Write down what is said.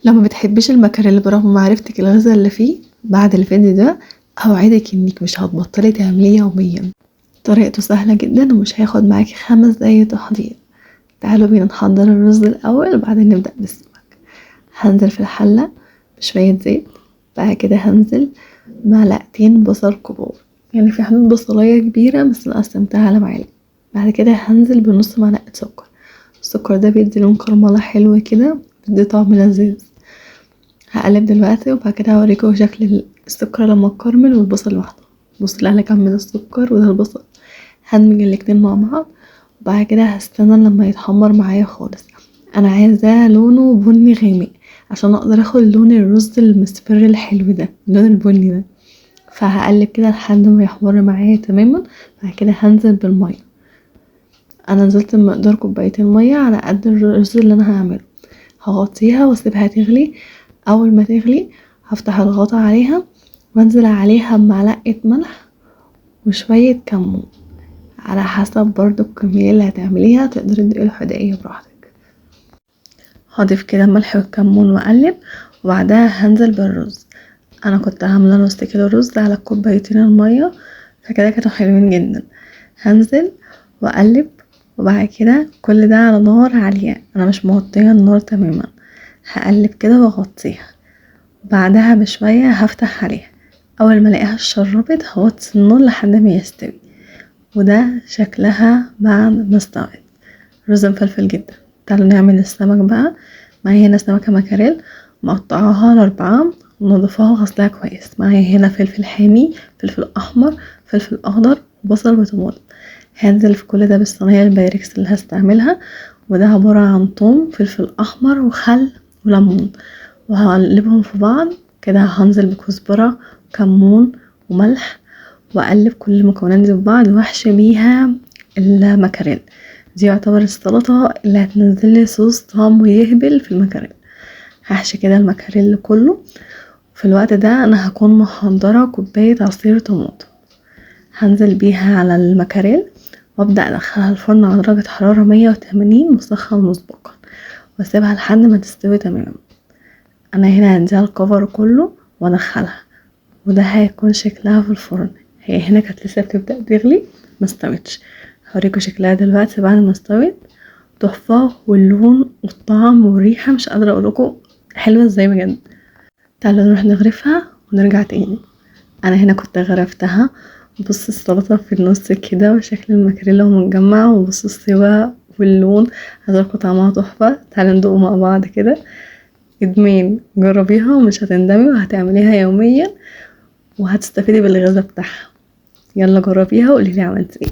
لو ما بتحبيش المكاريل برغم معرفتك الغذاء اللي فيه بعد الفيديو ده، اوعدك انك مش هتبطلي تعمليه يوميا. طريقته سهله جدا ومش هياخد معاكي 5 دقايق تحضير. تعالوا بينا نحضر الرز الاول وبعدين نبدا بالسمك. هنزل في الحله بشويه زيت، بعد كده هنزل معلقتين بصل كبار، يعني في حدود بصلايه كبيره بس انا قسمتها على معالق. بعد كده هنزل بنص معلقه سكر. السكر ده بيدي لون كرمله حلو كده، بيدي طعم لذيذ. هقلب دلوقتي وبعد كده هوريكم شكل السكر لما اتكرمل والبصل لوحده. بص اللي انا كمل السكر وده البصل، هدمج الاتنين مع بعض وبعد كده هستنى لما يتحمر معايا خالص. انا عايزاه لونه بني غامق عشان اقدر اخد لون الرز المصفر الحلو ده، اللون البني ده. فهقلب كده لحد ما يحمر معايا تماما. بعد كده هنزل بالميه. انا نزلت بمقدار كوبايتين ميه على قد الرز اللي انا هعمله. هغطيها واسيبها تغلي. اول ما تغلي هفتح الغطا عليها وانزل عليها بمعلقه ملح وشويه كمون، على حسب برضو الكمية اللي هتعمليها. تقدري تدوقي الحدقية براحتك. هضيف كده ملح والكمون واقلب وبعدها هنزل بالرز. انا كنت عامله نص كيلو رز على كوبايتين الميه، فكده كانوا حلوين جدا. هنزل واقلب وبعد كده كل ده على نار عاليه، انا مش مغطيه النار تماما. هقلب كده واغطيها، بعدها بشويه هفتح عليها. اول ما الاقيها اتشربت هوطي النار لحد ما يستوي. وده شكلها بعد ما استوت. رز مفلفل جدا. تعالوا نعمل السمك بقى. معايا هنا سمكة مكاريل مقطعاها ل4 ونضفها وغسلها كويس. معايا هنا فلفل حامي، فلفل احمر، فلفل اخضر، بصل وطماطم. هنزل في كل ده بالصينية البايركس اللي هستعملها، وده عبارة عن ثوم، فلفل احمر وخل وليمون، وهقلبهم في بعض كده. هنزل بكزبرة وكمون وملح واقلب كل المكونات دي في بعض واحشي بيها المكاريل. دي يعتبر السلطة اللي هتنزلي صوص طعمه يهبل في المكاريل. هحشي كده المكاريل كله. في الوقت ده انا هكون محضرة كوباية عصير طماطم، هنزل بيها على المكاريل وابدأ ادخلها الفرن على درجة حرارة 180 مسخن مسبقا، واسيبها لحد ما تستوي تماما. انا هنا هديها الكفر كله وادخلها، وده هيكون شكلها في الفرن. هي هنا كانت لسه بتبدأ تغلي، ما استوتش. هوريكم شكلها دلوقتي بعد ما استوت. تحفة، واللون والطعم والريحة مش قادرة اقولكم حلوة ازاي بجد. تعالوا نروح نغرفها ونرجع تاني. انا هنا كنت غرفتها. بص السلطة في النص كده وشكل المكريلا ومتجمع، وبص السوا واللون. هتلقوا طعمها تحفة. تعالوا ندوق مع بعض كده. ادمان، جربيها ومش هتندمي وهتعمليها يوميا وهتستفيدي بالغذاء بتاعها. يلا جربيها وقوليلي عملتي ايه.